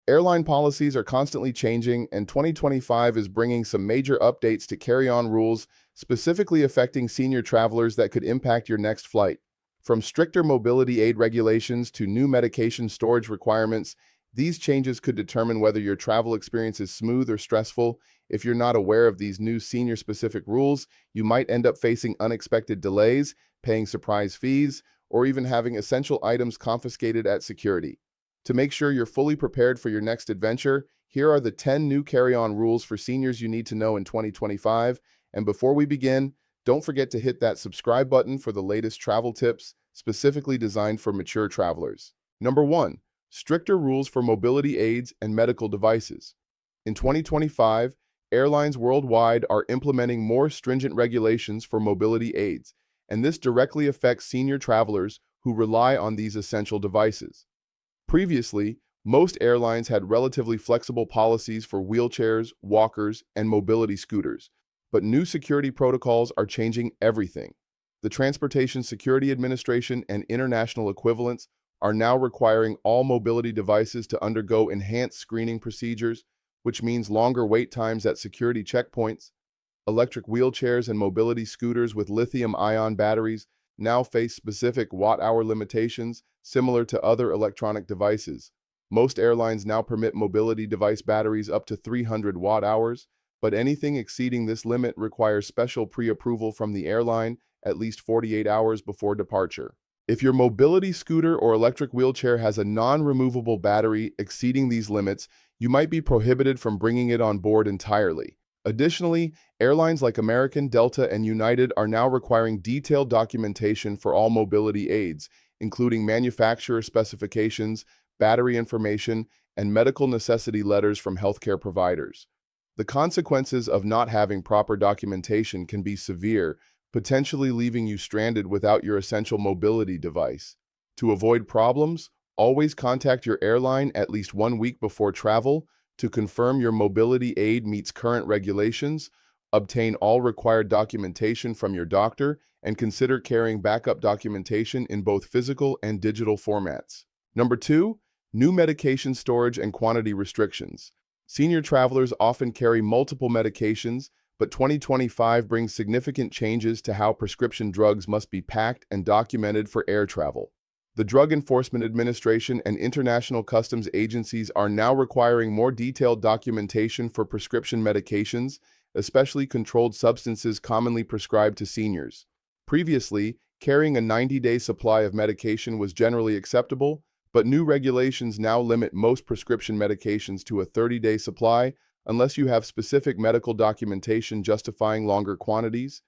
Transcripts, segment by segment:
Airline policies are constantly changing, and 2025 is bringing some major updates to carry-on rules, specifically affecting senior travelers that could impact your next flight. From stricter mobility aid regulations to new medication storage requirements, these changes could determine whether your travel experience is smooth or stressful. If you're not aware of these new senior-specific rules, you might end up facing unexpected delays, paying surprise fees, or even having essential items confiscated at security. To make sure you're fully prepared for your next adventure, here are the 10 new carry-on rules for seniors you need to know in 2025. And before we begin, don't forget to hit that subscribe button for the latest travel tips, specifically designed for mature travelers. Number 1. Stricter rules for mobility aids and medical devices. In 2025, airlines worldwide are implementing more stringent regulations for mobility aids, and this directly affects senior travelers who rely on these essential devices. Previously, most airlines had relatively flexible policies for wheelchairs, walkers, and mobility scooters, but new security protocols are changing everything. The Transportation Security Administration and international equivalents are now requiring all mobility devices to undergo enhanced screening procedures, which means longer wait times at security checkpoints. Electric wheelchairs and mobility scooters with lithium-ion batteries now face specific watt-hour limitations similar to other electronic devices. Most airlines now permit mobility device batteries up to 300 watt-hours, but anything exceeding this limit requires special pre-approval from the airline at least 48 hours before departure. If your mobility scooter or electric wheelchair has a non-removable battery exceeding these limits, you might be prohibited from bringing it on board entirely. Additionally, airlines like American, Delta, and United are now requiring detailed documentation for all mobility aids, including manufacturer specifications, battery information, and medical necessity letters from healthcare providers. The consequences of not having proper documentation can be severe, potentially leaving you stranded without your essential mobility device. To avoid problems, always contact your airline at least 1 week before travel to confirm your mobility aid meets current regulations, obtain all required documentation from your doctor, and consider carrying backup documentation in both physical and digital formats. Number 2, new medication storage and quantity restrictions. Senior travelers often carry multiple medications, but 2025 brings significant changes to how prescription drugs must be packed and documented for air travel. The Drug Enforcement Administration and international customs agencies are now requiring more detailed documentation for prescription medications, especially controlled substances commonly prescribed to seniors. Previously, carrying a 90-day supply of medication was generally acceptable, but new regulations now limit most prescription medications to a 30-day supply unless you have specific medical documentation justifying longer quantities.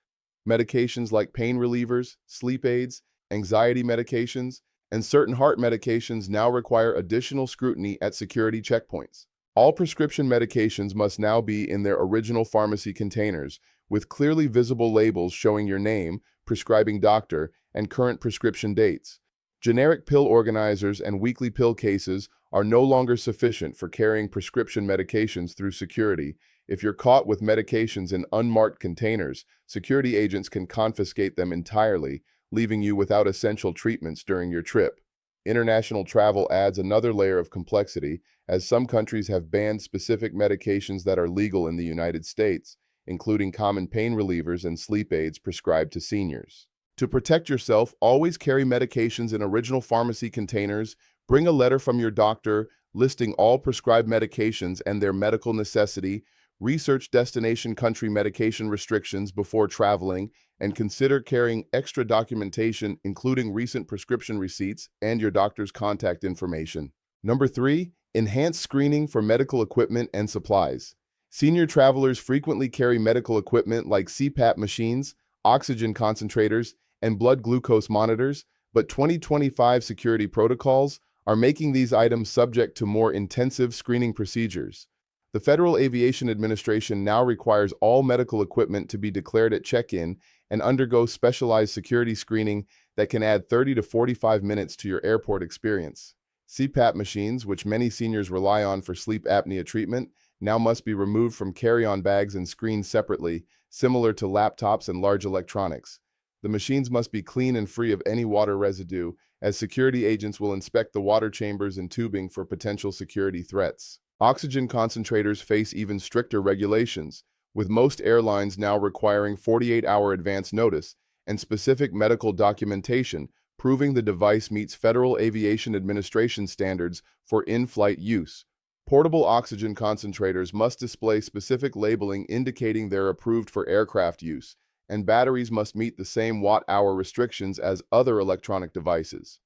Medications like pain relievers, sleep aids, anxiety medications, and certain heart medications now require additional scrutiny at security checkpoints. All prescription medications must now be in their original pharmacy containers, with clearly visible labels showing your name, prescribing doctor, and current prescription dates. Generic pill organizers and weekly pill cases are no longer sufficient for carrying prescription medications through security. If you're caught with medications in unmarked containers, security agents can confiscate them entirely, leaving you without essential treatments during your trip. International travel adds another layer of complexity, as some countries have banned specific medications that are legal in the United States, including common pain relievers and sleep aids prescribed to seniors. To protect yourself, always carry medications in original pharmacy containers. Bring a letter from your doctor listing all prescribed medications and their medical necessity. Research destination country medication restrictions before traveling, and consider carrying extra documentation, including recent prescription receipts and your doctor's contact information. Number 3, enhanced screening for medical equipment and supplies. Senior travelers frequently carry medical equipment like CPAP machines, oxygen concentrators, and blood glucose monitors, but 2025 security protocols are making these items subject to more intensive screening procedures. The Federal Aviation Administration now requires all medical equipment to be declared at check-in and undergo specialized security screening that can add 30 to 45 minutes to your airport experience. CPAP machines, which many seniors rely on for sleep apnea treatment, now must be removed from carry-on bags and screened separately, similar to laptops and large electronics. The machines must be clean and free of any water residue, as security agents will inspect the water chambers and tubing for potential security threats. Oxygen concentrators face even stricter regulations, with most airlines now requiring 48-hour advance notice and specific medical documentation proving the device meets Federal Aviation Administration standards for in-flight use. Portable oxygen concentrators must display specific labeling indicating they're approved for aircraft use, and batteries must meet the same watt-hour restrictions as other electronic devices.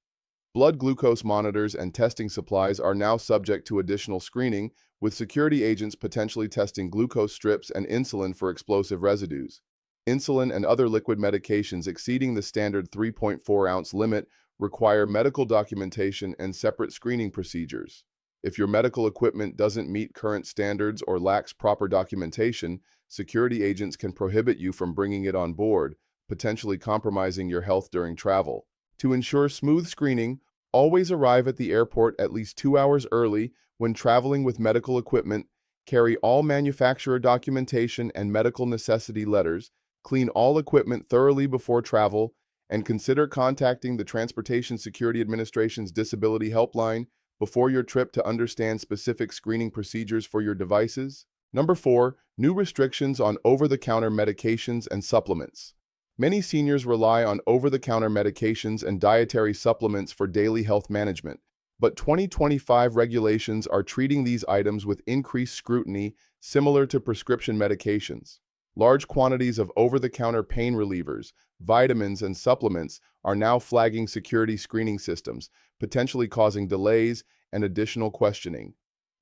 Blood glucose monitors and testing supplies are now subject to additional screening, with security agents potentially testing glucose strips and insulin for explosive residues. Insulin and other liquid medications exceeding the standard 3.4-ounce limit require medical documentation and separate screening procedures. If your medical equipment doesn't meet current standards or lacks proper documentation, security agents can prohibit you from bringing it on board, potentially compromising your health during travel. To ensure smooth screening, always arrive at the airport at least 2 hours early when traveling with medical equipment, carry all manufacturer documentation and medical necessity letters, clean all equipment thoroughly before travel, and consider contacting the Transportation Security Administration's Disability Helpline before your trip to understand specific screening procedures for your devices. Number 4, new restrictions on over-the-counter medications and supplements. Many seniors rely on over-the-counter medications and dietary supplements for daily health management, but 2025 regulations are treating these items with increased scrutiny similar to prescription medications. Large quantities of over-the-counter pain relievers, vitamins, and supplements are now flagging security screening systems, potentially causing delays and additional questioning.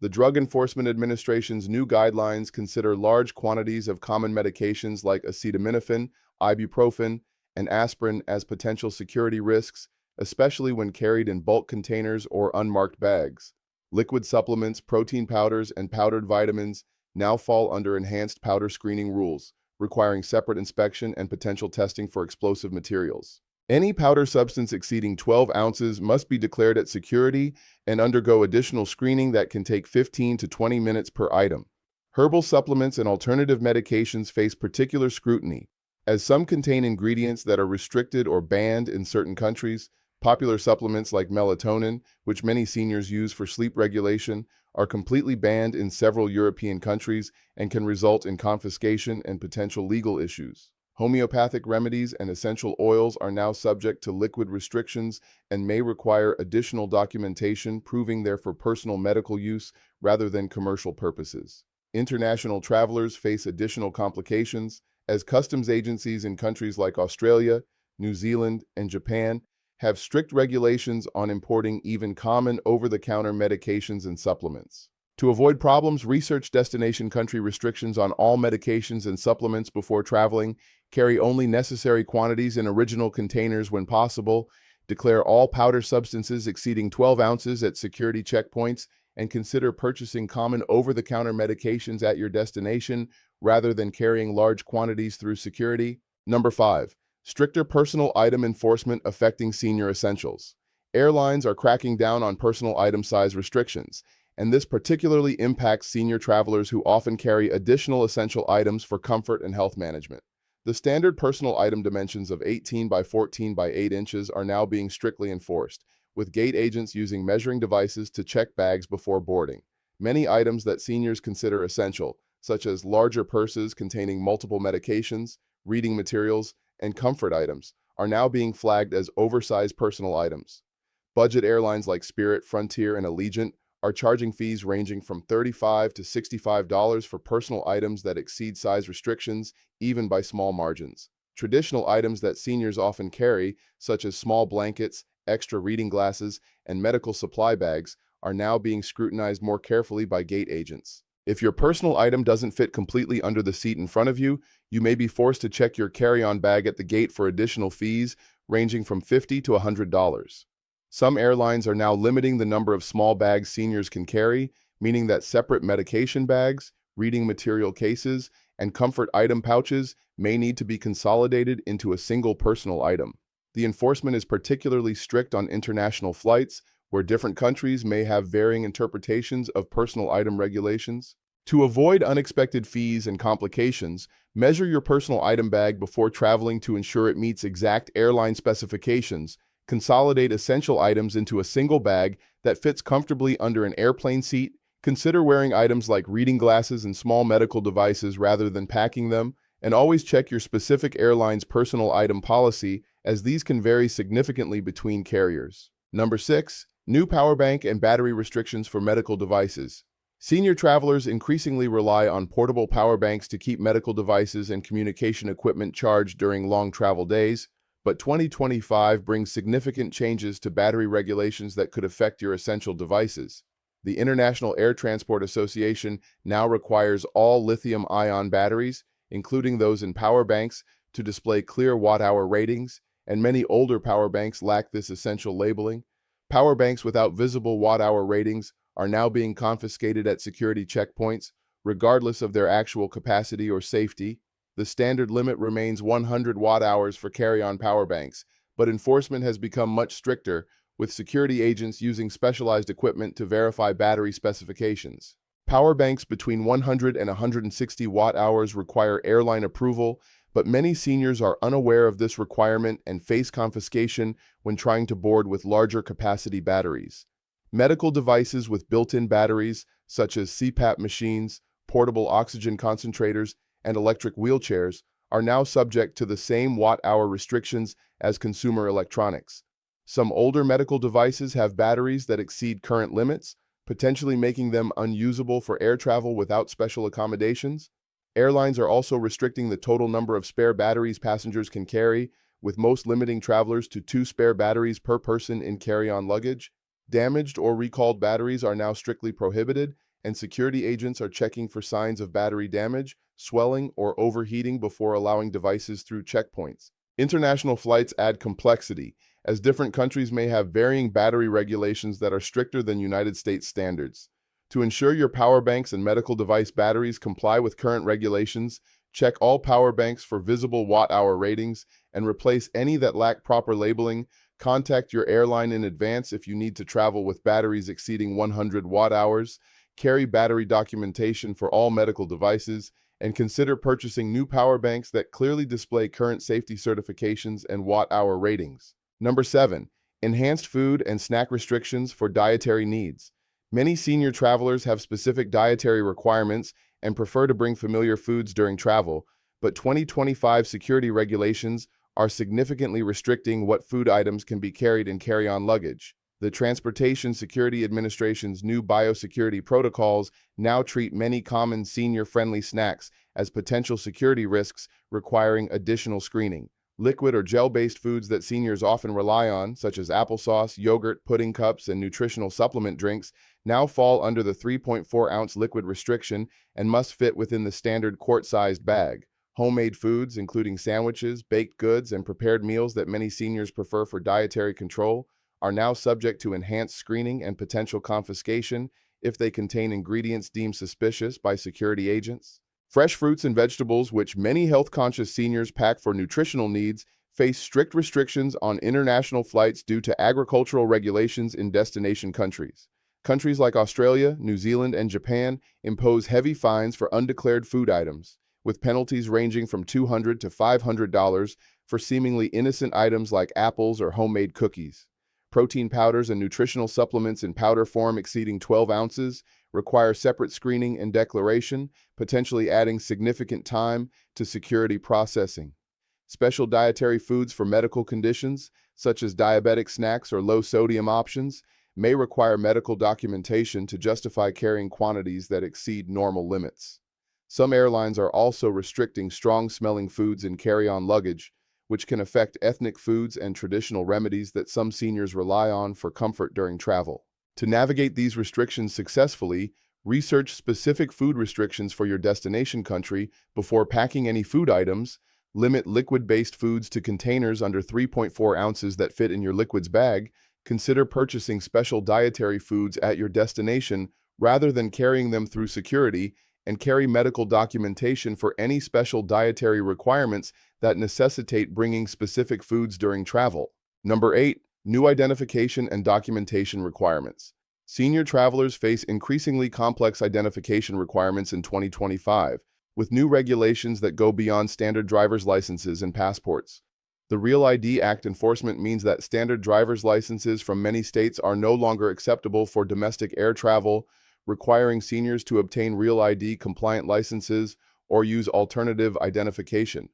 The Drug Enforcement Administration's new guidelines consider large quantities of common medications like acetaminophen, ibuprofen, and aspirin as potential security risks, especially when carried in bulk containers or unmarked bags. Liquid supplements, protein powders, and powdered vitamins now fall under enhanced powder screening rules, requiring separate inspection and potential testing for explosive materials. Any powder substance exceeding 12 ounces must be declared at security and undergo additional screening that can take 15 to 20 minutes per item. Herbal supplements and alternative medications face particular scrutiny, as some contain ingredients that are restricted or banned in certain countries. Popular supplements like melatonin, which many seniors use for sleep regulation, are completely banned in several European countries and can result in confiscation and potential legal issues. Homeopathic remedies and essential oils are now subject to liquid restrictions and may require additional documentation proving they're for personal medical use rather than commercial purposes. International travelers face additional complications, as customs agencies in countries like Australia, New Zealand, and Japan have strict regulations on importing even common over-the-counter medications and supplements. To avoid problems, research destination country restrictions on all medications and supplements before traveling, carry only necessary quantities in original containers when possible, declare all powder substances exceeding 12 ounces at security checkpoints, and consider purchasing common over-the-counter medications at your destination rather than carrying large quantities through security. Number 5. Stricter personal item enforcement affecting senior essentials. Airlines are cracking down on personal item size restrictions, and this particularly impacts senior travelers who often carry additional essential items for comfort and health management. The standard personal item dimensions of 18 by 14 by 8 inches are now being strictly enforced, with gate agents using measuring devices to check bags before boarding. Many items that seniors consider essential, such as larger purses containing multiple medications, reading materials, and comfort items, are now being flagged as oversized personal items. Budget airlines like Spirit, Frontier, and Allegiant are charging fees ranging from $35 to $65 for personal items that exceed size restrictions, even by small margins. Traditional items that seniors often carry, such as small blankets, extra reading glasses, and medical supply bags, are now being scrutinized more carefully by gate agents. If your personal item doesn't fit completely under the seat in front of you, you may be forced to check your carry-on bag at the gate for additional fees, ranging from $50 to $100. Some airlines are now limiting the number of small bags seniors can carry, meaning that separate medication bags, reading material cases, and comfort item pouches may need to be consolidated into a single personal item. The enforcement is particularly strict on international flights, where different countries may have varying interpretations of personal item regulations. To avoid unexpected fees and complications, measure your personal item bag before traveling to ensure it meets exact airline specifications, Consolidate essential items into a single bag that fits comfortably under an airplane seat. Consider wearing items like reading glasses and small medical devices rather than packing them, and always check your specific airline's personal item policy, as these can vary significantly between carriers. Number 6. New power bank and battery restrictions for medical devices. Senior travelers increasingly rely on portable power banks to keep medical devices and communication equipment charged during long travel days, but 2025 brings significant changes to battery regulations that could affect your essential devices. The International Air Transport Association now requires all lithium-ion batteries, including those in power banks, to display clear watt-hour ratings, and many older power banks lack this essential labeling. Power banks without visible watt-hour ratings are now being confiscated at security checkpoints, regardless of their actual capacity or safety. The standard limit remains 100 watt-hours for carry-on power banks, but enforcement has become much stricter, with security agents using specialized equipment to verify battery specifications. Power banks between 100 and 160 watt-hours require airline approval, but many seniors are unaware of this requirement and face confiscation when trying to board with larger capacity batteries. Medical devices with built-in batteries, such as CPAP machines, portable oxygen concentrators, and electric wheelchairs, are now subject to the same watt-hour restrictions as consumer electronics. Some older medical devices have batteries that exceed current limits, potentially making them unusable for air travel without special accommodations. Airlines are also restricting the total number of spare batteries passengers can carry, with most limiting travelers to 2 spare batteries per person in carry-on luggage. Damaged or recalled batteries are now strictly prohibited, and security agents are checking for signs of battery damage, swelling, or overheating before allowing devices through checkpoints. International flights add complexity, as different countries may have varying battery regulations that are stricter than United States standards. To ensure your power banks and medical device batteries comply with current regulations, check all power banks for visible watt-hour ratings and replace any that lack proper labeling. Contact your airline in advance if you need to travel with batteries exceeding 100 watt-hours. Carry battery documentation for all medical devices, and consider purchasing new power banks that clearly display current safety certifications and watt-hour ratings. Number 7. Enhanced food and snack restrictions for dietary needs. Many senior travelers have specific dietary requirements and prefer to bring familiar foods during travel, but 2025 security regulations are significantly restricting what food items can be carried in carry-on luggage. The Transportation Security Administration's new biosecurity protocols now treat many common senior-friendly snacks as potential security risks requiring additional screening. Liquid or gel-based foods that seniors often rely on, such as applesauce, yogurt, pudding cups, and nutritional supplement drinks, now fall under the 3.4-ounce liquid restriction and must fit within the standard quart-sized bag. Homemade foods, including sandwiches, baked goods, and prepared meals that many seniors prefer for dietary control, are now subject to enhanced screening and potential confiscation if they contain ingredients deemed suspicious by security agents. Fresh fruits and vegetables, which many health-conscious seniors pack for nutritional needs, face strict restrictions on international flights due to agricultural regulations in destination countries. Countries like Australia, New Zealand, and Japan impose heavy fines for undeclared food items, with penalties ranging from $200 to $500 for seemingly innocent items like apples or homemade cookies. Protein powders and nutritional supplements in powder form exceeding 12 ounces require separate screening and declaration, potentially adding significant time to security processing. Special dietary foods for medical conditions, such as diabetic snacks or low-sodium options, may require medical documentation to justify carrying quantities that exceed normal limits. Some airlines are also restricting strong-smelling foods in carry-on luggage, which can affect ethnic foods and traditional remedies that some seniors rely on for comfort during travel. To navigate these restrictions successfully, research specific food restrictions for your destination country before packing any food items. Limit liquid-based foods to containers under 3.4 ounces that fit in your liquids bag. Consider purchasing special dietary foods at your destination rather than carrying them through security, and carry medical documentation for any special dietary requirements that necessitate bringing specific foods during travel. Number 8. New identification and documentation requirements. Senior travelers face increasingly complex identification requirements in 2025, with new regulations that go beyond standard driver's licenses and passports. The Real ID Act enforcement means that standard driver's licenses from many states are no longer acceptable for domestic air travel, requiring seniors to obtain Real ID compliant licenses or use alternative identification.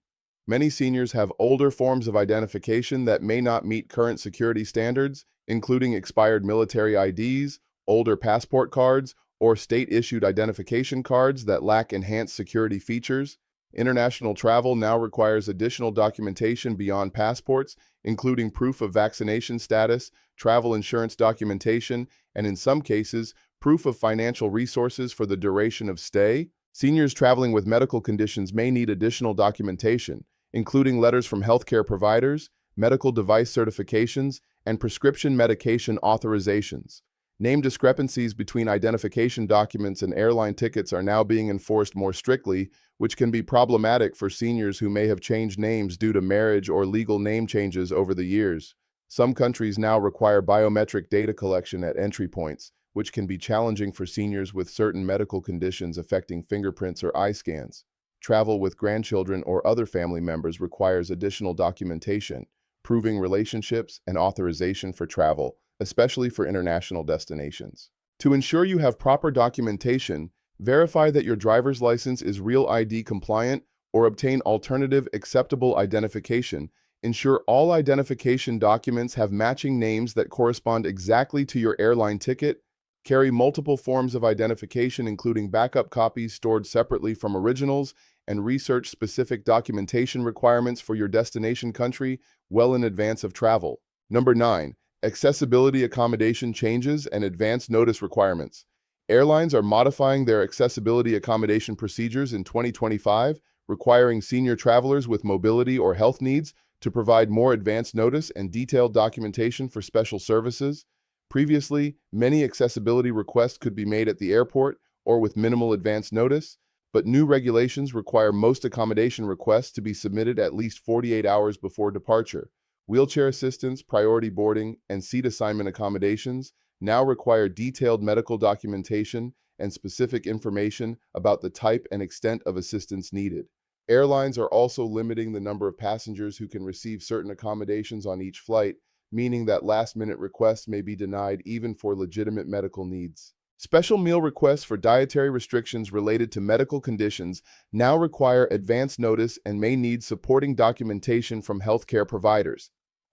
Many seniors have older forms of identification that may not meet current security standards, including expired military IDs, older passport cards, or state-issued identification cards that lack enhanced security features. International travel now requires additional documentation beyond passports, including proof of vaccination status, travel insurance documentation, and in some cases, proof of financial resources for the duration of stay. Seniors traveling with medical conditions may need additional documentation, including letters from healthcare providers, medical device certifications, and prescription medication authorizations. Name discrepancies between identification documents and airline tickets are now being enforced more strictly, which can be problematic for seniors who may have changed names due to marriage or legal name changes over the years. Some countries now require biometric data collection at entry points, which can be challenging for seniors with certain medical conditions affecting fingerprints or eye scans. Travel with grandchildren or other family members requires additional documentation, proving relationships and authorization for travel, especially for international destinations. To ensure you have proper documentation, verify that your driver's license is Real ID compliant or obtain alternative acceptable identification. Ensure all identification documents have matching names that correspond exactly to your airline ticket. Carry multiple forms of identification, including backup copies stored separately from originals, and research specific documentation requirements for your destination country well in advance of travel. Number 9. Accessibility accommodation changes and advance notice requirements. Airlines are modifying their accessibility accommodation procedures in 2025, requiring senior travelers with mobility or health needs to provide more advance notice and detailed documentation for special services. Previously, many accessibility requests could be made at the airport or with minimal advance notice, but new regulations require most accommodation requests to be submitted at least 48 hours before departure. Wheelchair assistance, priority boarding, and seat assignment accommodations now require detailed medical documentation and specific information about the type and extent of assistance needed. Airlines are also limiting the number of passengers who can receive certain accommodations on each flight, meaning that last-minute requests may be denied even for legitimate medical needs. Special meal requests for dietary restrictions related to medical conditions now require advance notice and may need supporting documentation from healthcare providers.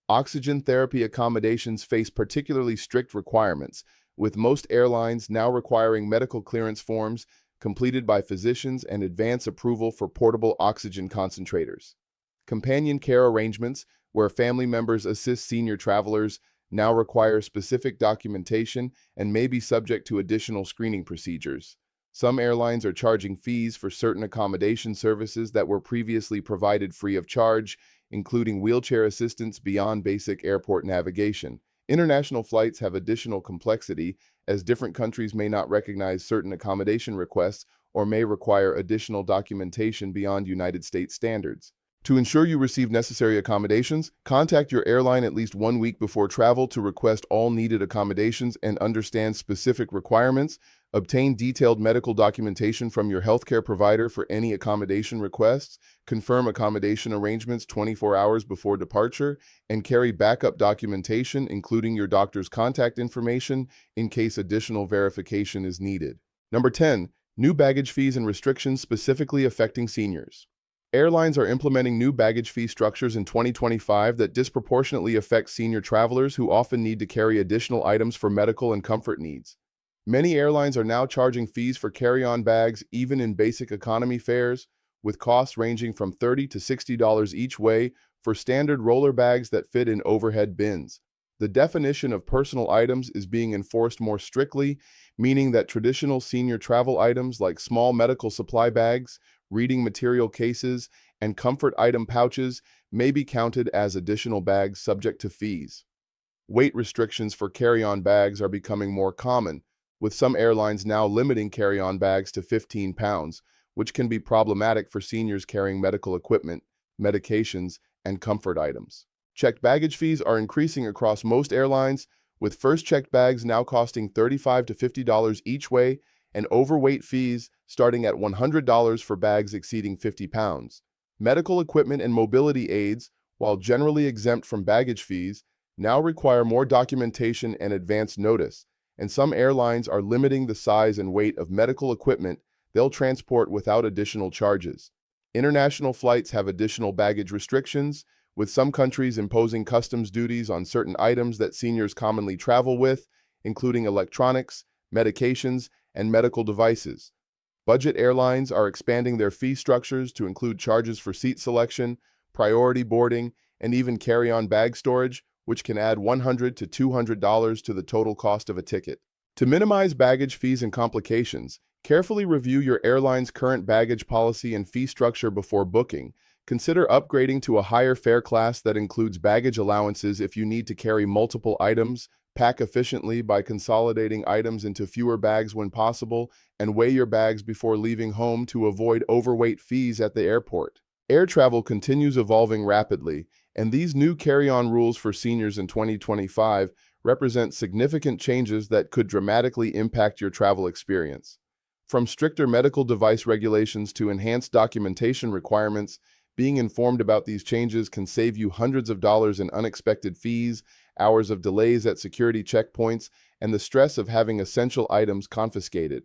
Oxygen therapy accommodations face particularly strict requirements, with most airlines now requiring medical clearance forms completed by physicians and advance approval for portable oxygen concentrators. Companion care arrangements, where family members assist senior travelers, now require specific documentation and may be subject to additional screening procedures. Some airlines are charging fees for certain accommodation services that were previously provided free of charge, including wheelchair assistance beyond basic airport navigation. International flights have additional complexity, as different countries may not recognize certain accommodation requests or may require additional documentation beyond United States standards. To ensure you receive necessary accommodations, contact your airline at least 1 week before travel to request all needed accommodations and understand specific requirements. Obtain detailed medical documentation from your healthcare provider for any accommodation requests. Confirm accommodation arrangements 24 hours before departure, and carry backup documentation, including your doctor's contact information, in case additional verification is needed. Number 10. New baggage fees and restrictions specifically affecting seniors. Airlines are implementing new baggage fee structures in 2025 that disproportionately affect senior travelers who often need to carry additional items for medical and comfort needs. Many airlines are now charging fees for carry-on bags even in basic economy fares, with costs ranging from $30 to $60 each way for standard roller bags that fit in overhead bins. The definition of personal items is being enforced more strictly, meaning that traditional senior travel items like small medical supply bags, reading material cases, and comfort item pouches may be counted as additional bags subject to fees. Weight restrictions for carry-on bags are becoming more common, with some airlines now limiting carry-on bags to 15 pounds, which can be problematic for seniors carrying medical equipment, medications, and comfort items. Checked baggage fees are increasing across most airlines, with first checked bags now costing $35 to $50 each way, and overweight fees starting at $100 for bags exceeding 50 pounds. Medical equipment and mobility aids, while generally exempt from baggage fees, now require more documentation and advance notice, and some airlines are limiting the size and weight of medical equipment they'll transport without additional charges. International flights have additional baggage restrictions, with some countries imposing customs duties on certain items that seniors commonly travel with, including electronics, medications, and medical devices. Budget airlines are expanding their fee structures to include charges for seat selection, priority boarding, and even carry-on bag storage, which can add $100 to $200 to the total cost of a ticket. To minimize baggage fees and complications, carefully review your airline's current baggage policy and fee structure before booking. Consider upgrading to a higher fare class that includes baggage allowances if you need to carry multiple items, pack efficiently by consolidating items into fewer bags when possible, and weigh your bags before leaving home to avoid overweight fees at the airport. Air travel continues evolving rapidly, and these new carry-on rules for seniors in 2025 represent significant changes that could dramatically impact your travel experience. From stricter medical device regulations to enhanced documentation requirements, being informed about these changes can save you hundreds of dollars in unexpected fees, hours of delays at security checkpoints, and the stress of having essential items confiscated.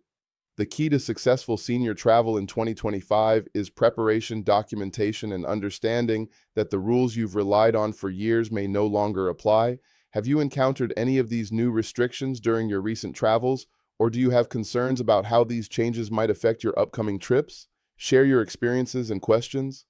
The key to successful senior travel in 2025 is preparation, documentation, and understanding that the rules you've relied on for years may no longer apply. Have you encountered any of these new restrictions during your recent travels, or do you have concerns about how these changes might affect your upcoming trips? Share your experiences and questions.